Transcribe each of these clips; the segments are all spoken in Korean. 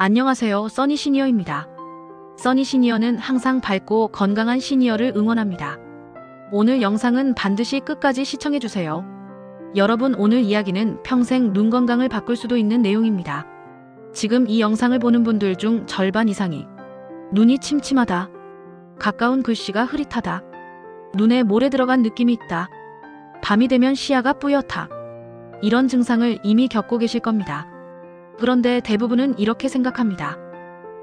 안녕하세요, 써니 시니어입니다. 써니 시니어는 항상 밝고 건강한 시니어를 응원합니다. 오늘 영상은 반드시 끝까지 시청해주세요. 여러분, 오늘 이야기는 평생 눈 건강을 바꿀 수도 있는 내용입니다. 지금 이 영상을 보는 분들 중 절반 이상이 눈이 침침하다, 가까운 글씨가 흐릿하다, 눈에 모래 들어간 느낌이 있다, 밤이 되면 시야가 뿌옇다, 이런 증상을 이미 겪고 계실 겁니다. 그런데 대부분은 이렇게 생각합니다.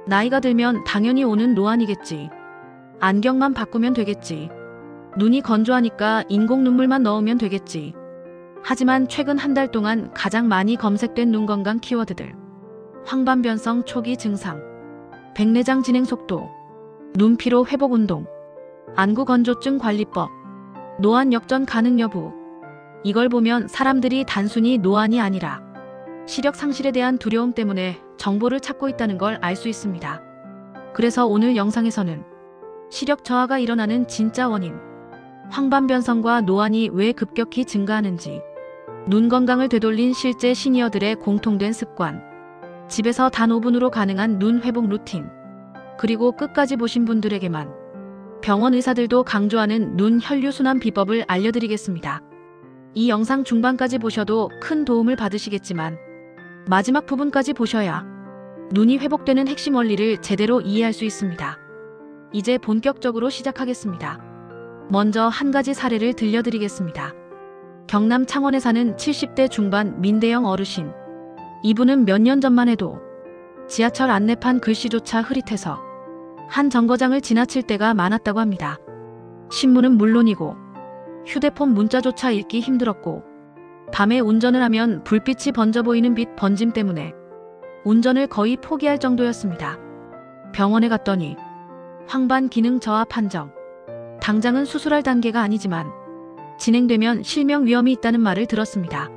나이가 들면 당연히 오는 노안이겠지. 안경만 바꾸면 되겠지. 눈이 건조하니까 인공 눈물만 넣으면 되겠지. 하지만 최근 한 달 동안 가장 많이 검색된 눈 건강 키워드들: 황반변성 초기 증상, 백내장 진행 속도, 눈피로 회복 운동, 안구 건조증 관리법, 노안 역전 가능 여부. 이걸 보면 사람들이 단순히 노안이 아니라 시력 상실에 대한 두려움 때문에 정보를 찾고 있다는 걸 알 수 있습니다. 그래서 오늘 영상에서는 시력 저하가 일어나는 진짜 원인, 황반변성과 노안이 왜 급격히 증가하는지, 눈 건강을 되돌린 실제 시니어들의 공통된 습관, 집에서 단 5분으로 가능한 눈 회복 루틴, 그리고 끝까지 보신 분들에게만 병원 의사들도 강조하는 눈 혈류순환 비법을 알려드리겠습니다. 이 영상 중반까지 보셔도 큰 도움을 받으시겠지만 마지막 부분까지 보셔야 눈이 회복되는 핵심 원리를 제대로 이해할 수 있습니다. 이제 본격적으로 시작하겠습니다. 먼저 한 가지 사례를 들려드리겠습니다. 경남 창원에 사는 70대 중반 민대형 어르신. 이분은 몇 년 전만 해도 지하철 안내판 글씨조차 흐릿해서 한 정거장을 지나칠 때가 많았다고 합니다. 신문은 물론이고 휴대폰 문자조차 읽기 힘들었고, 밤에 운전을 하면 불빛이 번져 보이는 빛 번짐 때문에 운전을 거의 포기할 정도였습니다. 병원에 갔더니 황반 기능 저하 판정. 당장은 수술할 단계가 아니지만 진행되면 실명 위험이 있다는 말을 들었습니다.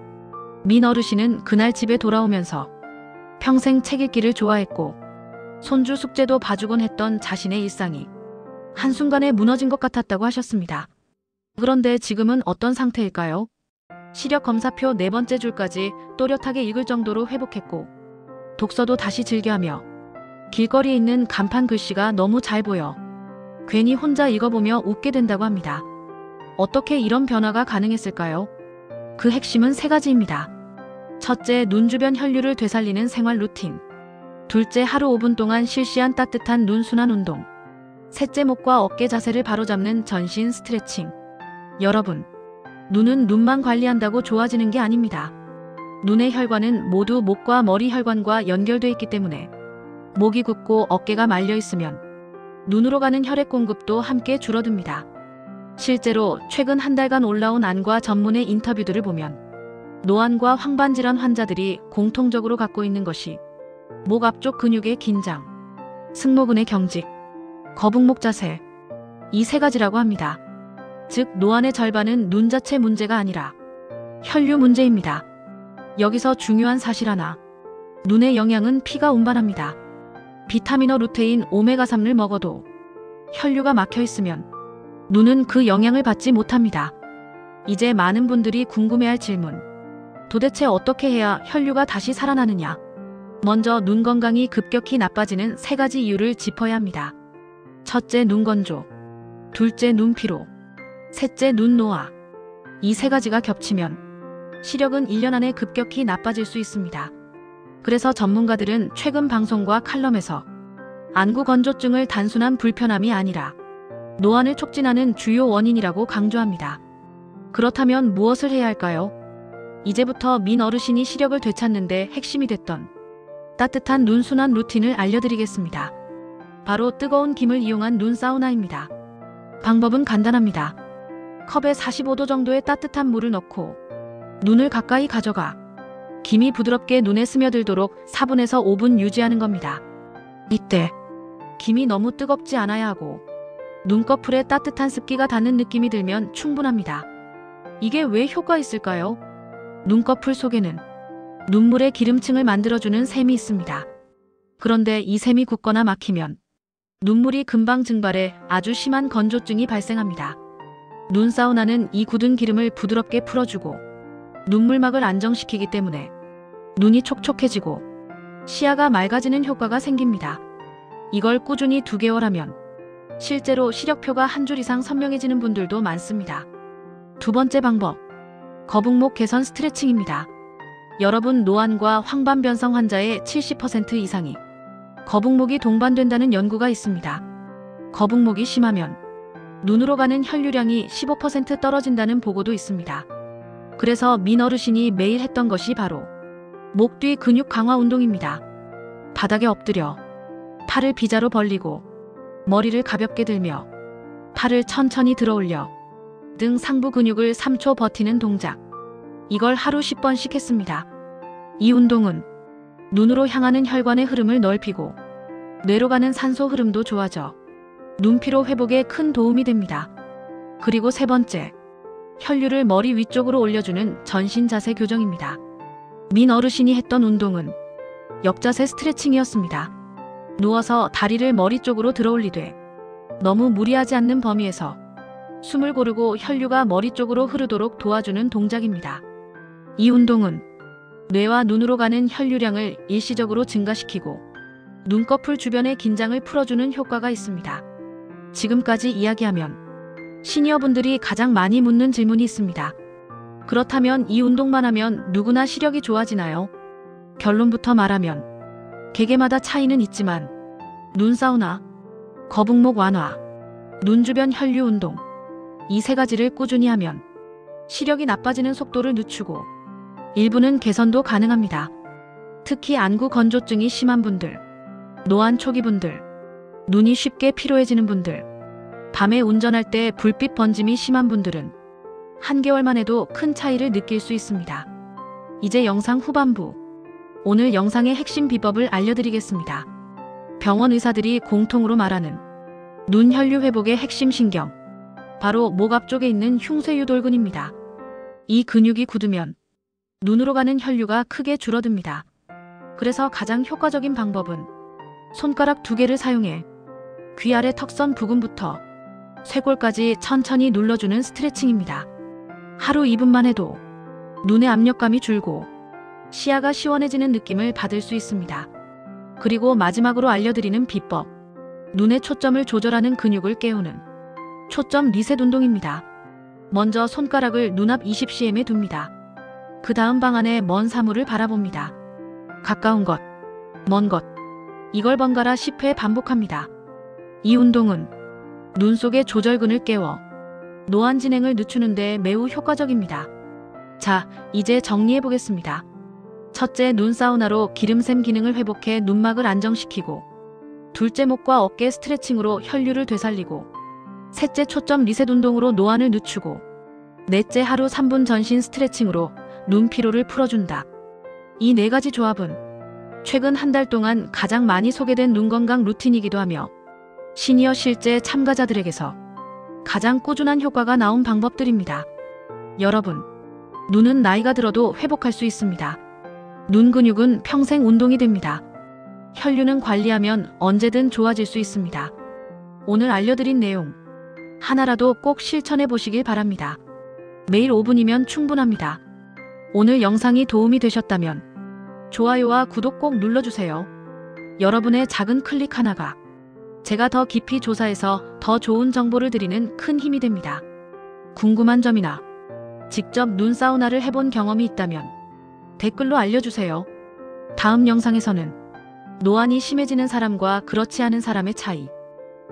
민 어르신은 그날 집에 돌아오면서 평생 책 읽기를 좋아했고 손주 숙제도 봐주곤 했던 자신의 일상이 한순간에 무너진 것 같았다고 하셨습니다. 그런데 지금은 어떤 상태일까요? 시력 검사표 4번째 줄까지 또렷하게 읽을 정도로 회복했고, 독서도 다시 즐겨하며 길거리에 있는 간판 글씨가 너무 잘 보여 괜히 혼자 읽어보며 웃게 된다고 합니다. 어떻게 이런 변화가 가능했을까요? 그 핵심은 3가지입니다. 첫째, 눈 주변 혈류를 되살리는 생활 루틴. 둘째, 하루 5분 동안 실시한 따뜻한 눈 순환 운동. 셋째, 목과 어깨 자세를 바로잡는 전신 스트레칭. 여러분, 눈은 눈만 관리한다고 좋아지는 게 아닙니다. 눈의 혈관은 모두 목과 머리 혈관과 연결돼 있기 때문에 목이 굳고 어깨가 말려 있으면 눈으로 가는 혈액 공급도 함께 줄어듭니다. 실제로 최근 한 달간 올라온 안과 전문의 인터뷰들을 보면 노안과 황반질환 환자들이 공통적으로 갖고 있는 것이 목 앞쪽 근육의 긴장, 승모근의 경직, 거북목 자세, 이 3가지라고 합니다. 즉, 노안의 절반은 눈 자체 문제가 아니라 혈류 문제입니다. 여기서 중요한 사실 하나. 눈의 영양은 피가 운반합니다. 비타민어 루테인 오메가3를 먹어도 혈류가 막혀 있으면 눈은 그 영양을 받지 못합니다. 이제 많은 분들이 궁금해할 질문. 도대체 어떻게 해야 혈류가 다시 살아나느냐? 먼저 눈 건강이 급격히 나빠지는 3가지 이유를 짚어야 합니다. 첫째, 눈 건조. 둘째, 눈 피로. 셋째, 눈 노화. 이 3가지가 겹치면 시력은 1년 안에 급격히 나빠질 수 있습니다. 그래서 전문가들은 최근 방송과 칼럼에서 안구 건조증을 단순한 불편함이 아니라 노안을 촉진하는 주요 원인이라고 강조합니다. 그렇다면 무엇을 해야 할까요? 이제부터 민 어르신이 시력을 되찾는데 핵심이 됐던 따뜻한 눈 순환 루틴을 알려드리겠습니다. 바로 뜨거운 김을 이용한 눈 사우나입니다. 방법은 간단합니다. 컵에 45도 정도의 따뜻한 물을 넣고 눈을 가까이 가져가 김이 부드럽게 눈에 스며들도록 4분에서 5분 유지하는 겁니다. 이때 김이 너무 뜨겁지 않아야 하고 눈꺼풀에 따뜻한 습기가 닿는 느낌이 들면 충분합니다. 이게 왜 효과 있을까요? 눈꺼풀 속에는 눈물의 기름층을 만들어주는 샘이 있습니다. 그런데 이 샘이 굳거나 막히면 눈물이 금방 증발해 아주 심한 건조증이 발생합니다. 눈 사우나는 이 굳은 기름을 부드럽게 풀어주고 눈물막을 안정시키기 때문에 눈이 촉촉해지고 시야가 맑아지는 효과가 생깁니다. 이걸 꾸준히 2개월 하면 실제로 시력표가 한 줄 이상 선명해지는 분들도 많습니다. 두 번째 방법, 거북목 개선 스트레칭입니다. 여러분, 노안과 황반변성 환자의 70% 이상이 거북목이 동반된다는 연구가 있습니다. 거북목이 심하면 눈으로 가는 혈류량이 15% 떨어진다는 보고도 있습니다. 그래서 민 어르신이 매일 했던 것이 바로 목 뒤 근육 강화 운동입니다. 바닥에 엎드려 팔을 비자로 벌리고 머리를 가볍게 들며 팔을 천천히 들어올려 등 상부 근육을 3초 버티는 동작. 이걸 하루 10번씩 했습니다. 이 운동은 눈으로 향하는 혈관의 흐름을 넓히고 뇌로 가는 산소 흐름도 좋아져 눈피로 회복에 큰 도움이 됩니다. 그리고 세 번째, 혈류를 머리 위쪽으로 올려주는 전신 자세 교정입니다. 민 어르신이 했던 운동은 역자세 스트레칭이었습니다. 누워서 다리를 머리 쪽으로 들어올리되 너무 무리하지 않는 범위에서 숨을 고르고 혈류가 머리 쪽으로 흐르도록 도와주는 동작입니다. 이 운동은 뇌와 눈으로 가는 혈류량을 일시적으로 증가시키고 눈꺼풀 주변의 긴장을 풀어주는 효과가 있습니다. 지금까지 이야기하면 시니어분들이 가장 많이 묻는 질문이 있습니다. 그렇다면 이 운동만 하면 누구나 시력이 좋아지나요? 결론부터 말하면 개개마다 차이는 있지만 눈 사우나, 거북목 완화, 눈 주변 혈류 운동, 이 세 가지를 꾸준히 하면 시력이 나빠지는 속도를 늦추고 일부는 개선도 가능합니다. 특히 안구 건조증이 심한 분들, 노안 초기 분들, 눈이 쉽게 피로해지는 분들, 밤에 운전할 때 불빛 번짐이 심한 분들은 한개월만 해도 큰 차이를 느낄 수 있습니다. 이제 영상 후반부, 오늘 영상의 핵심 비법을 알려드리겠습니다. 병원 의사들이 공통으로 말하는 눈 혈류 회복의 핵심 신경, 바로 목 앞쪽에 있는 흉쇄유돌근입니다. 이 근육이 굳으면 눈으로 가는 혈류가 크게 줄어듭니다. 그래서 가장 효과적인 방법은 손가락 2개를 사용해 귀 아래 턱선 부근부터 쇄골까지 천천히 눌러주는 스트레칭입니다. 하루 2분만 해도 눈의 압력감이 줄고 시야가 시원해지는 느낌을 받을 수 있습니다. 그리고 마지막으로 알려드리는 비법, 눈의 초점을 조절하는 근육을 깨우는 초점 리셋 운동입니다. 먼저 손가락을 눈앞 20cm에 둡니다. 그 다음 방안의 먼 사물을 바라봅니다. 가까운 것, 먼 것, 이걸 번갈아 10회 반복합니다. 이 운동은 눈 속의 조절근을 깨워 노안 진행을 늦추는 데 매우 효과적입니다. 자, 이제 정리해 보겠습니다. 첫째, 눈 사우나로 기름샘 기능을 회복해 눈막을 안정시키고, 둘째, 목과 어깨 스트레칭으로 혈류를 되살리고, 셋째, 초점 리셋 운동으로 노안을 늦추고, 넷째, 하루 3분 전신 스트레칭으로 눈 피로를 풀어준다. 이 4가지 조합은 최근 한 달 동안 가장 많이 소개된 눈 건강 루틴이기도 하며 시니어 실제 참가자들에게서 가장 꾸준한 효과가 나온 방법들입니다. 여러분, 눈은 나이가 들어도 회복할 수 있습니다. 눈 근육은 평생 운동이 됩니다. 혈류는 관리하면 언제든 좋아질 수 있습니다. 오늘 알려드린 내용 하나라도 꼭 실천해 보시길 바랍니다. 매일 5분이면 충분합니다. 오늘 영상이 도움이 되셨다면 좋아요와 구독 꼭 눌러주세요. 여러분의 작은 클릭 하나가 제가 더 깊이 조사해서 더 좋은 정보를 드리는 큰 힘이 됩니다. 궁금한 점이나 직접 눈 사우나를 해본 경험이 있다면 댓글로 알려주세요. 다음 영상에서는 노안이 심해지는 사람과 그렇지 않은 사람의 차이,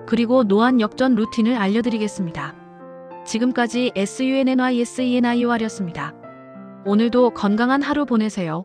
그리고 노안 역전 루틴을 알려드리겠습니다. 지금까지 SUNNYSENIOR이었습니다. 오늘도 건강한 하루 보내세요.